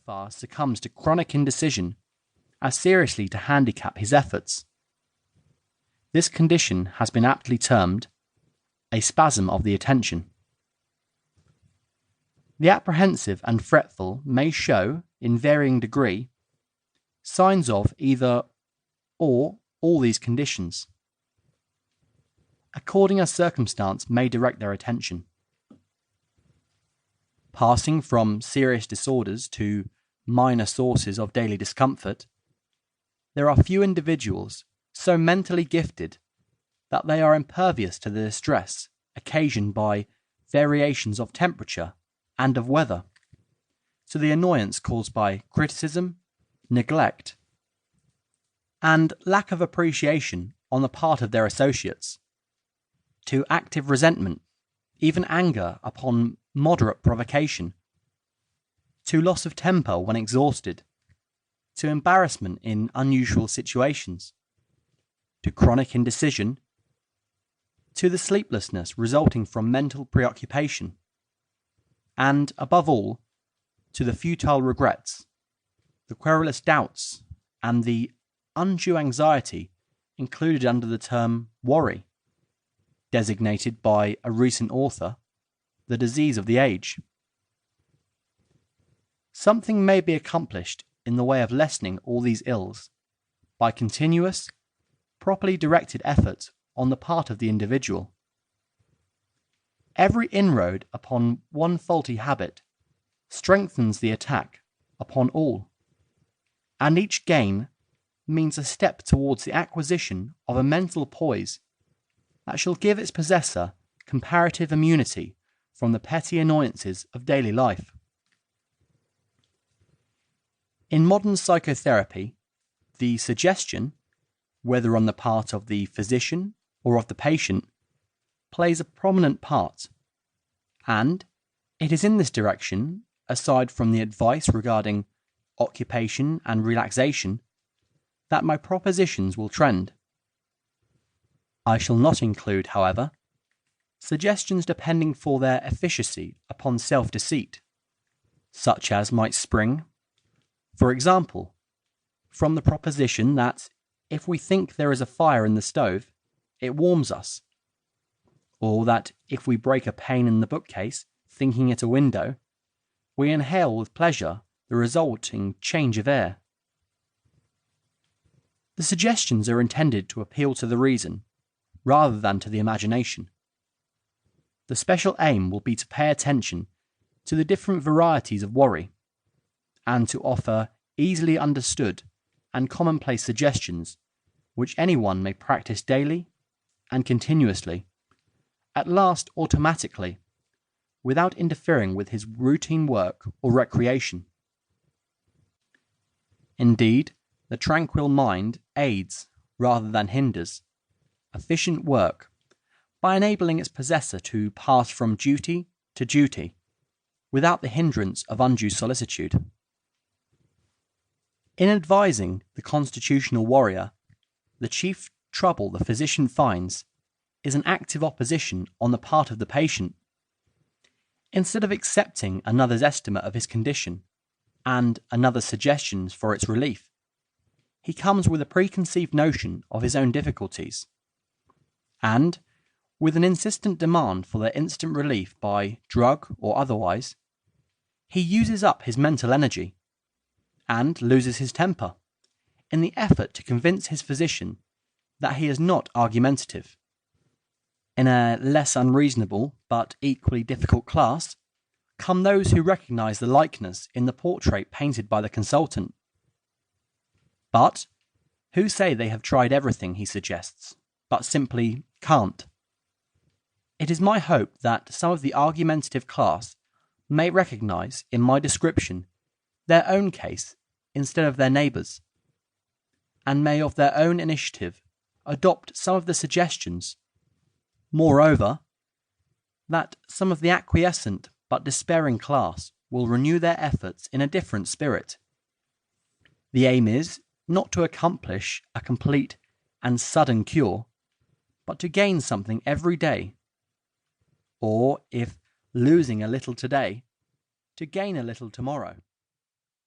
far succumbs to chronic indecision as seriously to handicap his efforts. This condition has been aptly termed a spasm of the attention. The apprehensive and fretful may show, in varying degree, signs of either or all these conditions, according as circumstance may direct their attention. Passing from serious disorders to minor sources of daily discomfort, there are few individuals so mentally gifted that they are impervious to the distress occasioned by variations of temperature and of weather, to the annoyance caused by criticism, neglect, and lack of appreciation on the part of their associates, to active resentment, even anger upon moderate provocation, to loss of temper when exhausted, to embarrassment in unusual situations, to chronic indecision, to the sleeplessness resulting from mental preoccupation, and, above all, to the futile regrets, the querulous doubts, and the undue anxiety included under the term worry, designated by a recent author the disease of the age. Something may be accomplished in the way of lessening all these ills by continuous, properly directed effort on the part of the individual. Every inroad upon one faulty habit strengthens the attack upon all, and each gain means a step towards the acquisition of a mental poise that shall give its possessor comparative immunity from the petty annoyances of daily life. In modern psychotherapy, the suggestion, whether on the part of the physician or of the patient, plays a prominent part, and it is in this direction, aside from the advice regarding occupation and relaxation, that my propositions will trend. I shall not include, however, suggestions depending for their efficacy upon self-deceit, such as might spring, for example, from the proposition that if we think there is a fire in the stove, it warms us, or that if we break a pane in the bookcase, thinking it a window, we inhale with pleasure the resulting change of air. The suggestions are intended to appeal to the reason, rather than to the imagination. The special aim will be to pay attention to the different varieties of worry, and to offer easily understood and commonplace suggestions which anyone may practice daily and continuously, at last automatically, without interfering with his routine work or recreation. Indeed, the tranquil mind aids, rather than hinders, efficient work by enabling its possessor to pass from duty to duty without the hindrance of undue solicitude. In advising the constitutional warrior, the chief trouble the physician finds is an active opposition on the part of the patient. Instead of accepting another's estimate of his condition and another's suggestions for its relief, he comes with a preconceived notion of his own difficulties, and, with an insistent demand for their instant relief by drug or otherwise, he uses up his mental energy and loses his temper in the effort to convince his physician that he is not argumentative. In a less unreasonable but equally difficult class come those who recognize the likeness in the portrait painted by the consultant, but who say they have tried everything he suggests, but simply can't. It is my hope that some of the argumentative class may recognize in my description their own case instead of their neighbours, and may of their own initiative adopt some of the suggestions. Moreover, that some of the acquiescent but despairing class will renew their efforts in a different spirit. The aim is not to accomplish a complete and sudden cure, but to gain something every day, or, if losing a little today, to gain a little tomorrow.